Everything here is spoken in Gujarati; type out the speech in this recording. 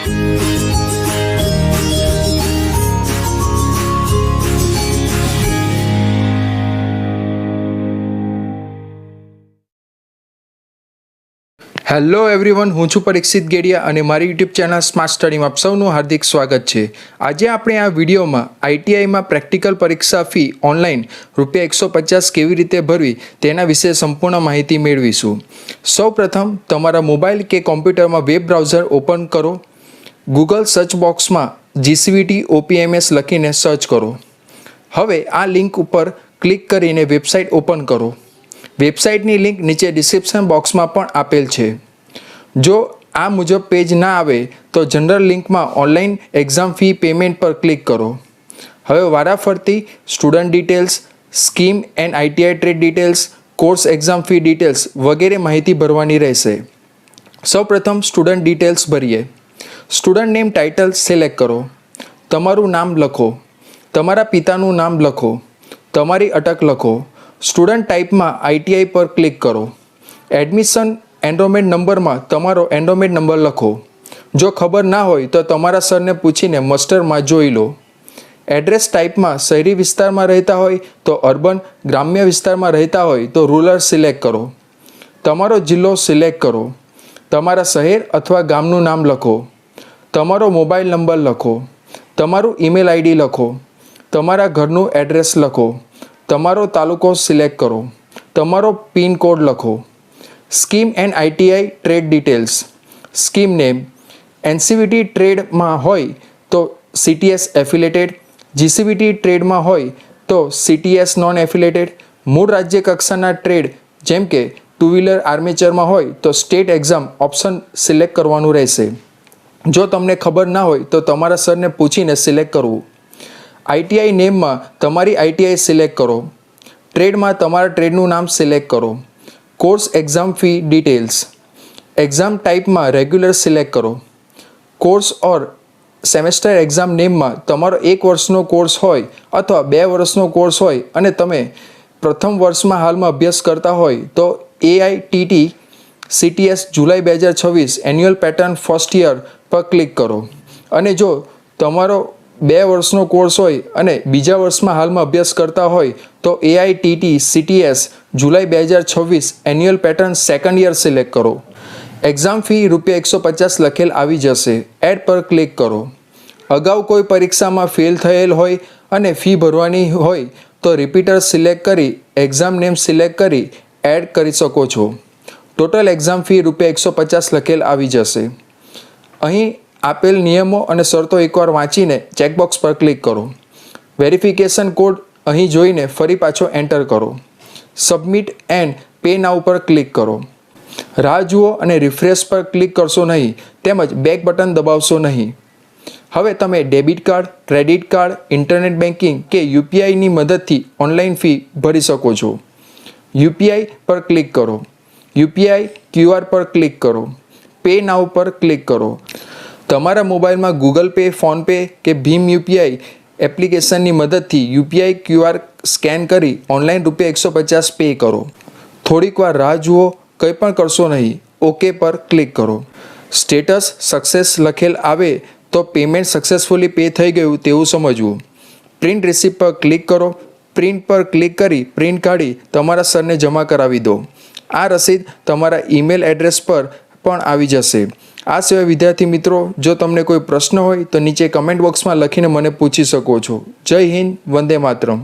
હેલો એવરીવન, હું છું પરીક્ષિત ગેડિયા અને મારી યુટ્યુબ ચેનલ સ્માર્ટ સ્ટડીમાં આપ સૌનું હાર્દિક સ્વાગત છે। આજે આપણે આ વિડીયોમાં આઈટીઆઈમાં પ્રેક્ટિકલ પરીક્ષા ફી ઓનલાઈન ₹150 કેવી રીતે ભરવી તેના વિશે સંપૂર્ણ માહિતી મેળવીશું। સૌપ્રથમ તમારા મોબાઈલ કે કોમ્પ્યુટરમાં વેબ બ્રાઉઝર ઓપન કરો। ગૂગલ સર્ચ બોક્સમાં GCVT OPMS લખીને સર્ચ કરો। હવે આ લિંક ઉપર ક્લિક કરીને વેબસાઇટ ઓપન કરો। વેબસાઇટની લિંક નીચે ડિસ્ક્રિપ્શન બોક્સમાં પણ આપેલ છે। જો આ મુજબ પેજ ના આવે તો જનરલ લિંકમાં ઓનલાઈન એક્ઝામ ફી પેમેન્ટ પર ક્લિક કરો। હવે વારાફરતી student details, scheme and ITI trade details, course exam fee details વગેરે માહિતી ભરવાની રહેશે। સૌપ્રથમ સ્ટુડન્ટ ડિટેલ્સ ભરીએ। સ્ટુડન્ટ નેમ ટાઇટલ સિલેક્ટ કરો। તમારું નામ લખો। તમારા પિતાનું નામ લખો। તમારી અટક લખો। સ્ટુડન્ટ ટાઈપમાં આઈટીઆઈ પર ક્લિક કરો। એડમિશન એન્રોલમેન્ટ નંબરમાં તમારો એન્રોલમેન્ટ નંબર લખો। જો ખબર ના હોય તો તમારા સરને પૂછીને મસ્ટરમાં જોઈ લો। એડ્રેસ ટાઈપમાં શહેરી વિસ્તારમાં રહેતા હોય તો અર્બન, ગ્રામ્ય વિસ્તારમાં રહેતા હોય તો રૂરલ સિલેક્ટ કરો। તમારો જિલ્લો સિલેક્ટ કરો। તમારા શહેર અથવા ગામનું નામ લખો। તમારો મોબાઈલ નંબર લખો। તમારું ઈમેલ આઈડી લખો। તમારા ઘરનું એડ્રેસ લખો। તમારો તાલુકો સિલેક્ટ કરો। તમારો પિન કોડ લખો। Scheme and ITI trade details, scheme name NCVT ટ્રેડમાં હોય તો CTS એફિલેટેડ, GCVT ટ્રેડમાં હોય તો CTS નોન એફિલેટેડ, મૂળ રાજ્ય કક્ષાના ટ્રેડ જેમ કે ટુ વ્હીલર આર્મેચરમાં હોય તો સ્ટેટ એક્ઝામ ઓપ્શન સિલેક્ટ કરવાનું રહેશે। જો તમને ખબર ના હોય તો તમારા સરને પૂછીને સિલેક્ટ કરવું। આઈટીઆઈ નેમમાં તમારી આઈટીઆઈ સિલેક્ટ કરો। ટ્રેડમાં તમારા ટ્રેડનું નામ સિલેક્ટ કરો। Course exam fee details, exam ટાઈપમાં રેગ્યુલર સિલેક્ટ કરો। કોર્સ ઓર સેમેસ્ટર એક્ઝામ નેમમાં તમારો 1 વર્ષનો કોર્સ હોય અથવા 2 વર્ષનો કોર્સ હોય અને તમે પ્રથમ વર્ષમાં હાલમાં અભ્યાસ કરતા હોય તો AITT CTS જુલાઈ 2026 એન્યુઅલ પેટર્ન ફર્સ્ટ યર પર ક્લિક કરો। અને જો તમારો 2 વર્ષનો કોર્સ હોય અને બીજા વર્ષમાં હાલમાં અભ્યાસ કરતા હોય તો AITT CTS જુલાઈ 2026 annual pattern second year select કરો। એક્ઝામ ફી ₹150 લખેલ આવી જશે। એડ પર ક્લિક કરો। અગાઉ કોઈ પરીક્ષામાં ફેલ થયેલ હોય અને ફી ભરવાની હોય તો રિપીટર સિલેક્ટ કરી એક્ઝામ નેમ સિલેક્ટ કરી એડ કરી શકો છો। ટોટલ એક્ઝામ ફી ₹150 લખેલ આવી જશે। અહીં આપેલ નિયમો અને શરતો એકવાર વાંચીને ચેકબોક્સ પર ક્લિક કરો। વેરિફિકેશન કોડ અહીં જોઈને ફરી પાછો એન્ટર કરો। સબમિટ એન્ડ પે નાઉ પર ક્લિક કરો। રાહ જુઓ અને રિફ્રેશ પર ક્લિક કરશો નહીં તેમજ બેક બટન દબાવશો નહીં। હવે તમે debit card, credit card, internet banking કે યુપીઆઈની મદદથી ઓનલાઈન ફી ભરી શકો છો। યુપીઆઈ પર ક્લિક કરો। યુપીઆઈ QR પર ક્લિક કરો। પે નાઉ પર ક્લિક કરો। તમારા મોબાઈલમાં ગૂગલ પે, ફોનપે કે ભીમ યુપીઆઈ એપ્લિકેશનની મદદથી યુપીઆઈ QR સ્કેન કરી ઓનલાઈન ₹150 પે કરો। થોડીક વાર રાહ જુઓ, કંઈ પણ કરશો નહીં, ઓકે પર ક્લિક કરો। સ્ટેટસ સક્સેસ લખેલ આવે તો પેમેન્ટ સક્સેસફુલી પે થઈ ગયું તેવું સમજવું। પ્રિન્ટ રિસિપ્ટ પર ક્લિક કરો। પ્રિન્ટ પર ક્લિક કરી પ્રિન્ટ કાઢી તમારા સરને જમા કરાવી દો। આ રસીદ તમારા ઈમેલ એડ્રેસ પર પણ આવી જશે। આ સિવાય વિદ્યાર્થી મિત્રો, જો તમને કોઈ પ્રશ્ન હોય તો નીચે કમેન્ટ બોક્સમાં લખીને મને પૂછી શકો છો। જય હિન્દ, વંદે માતરમ।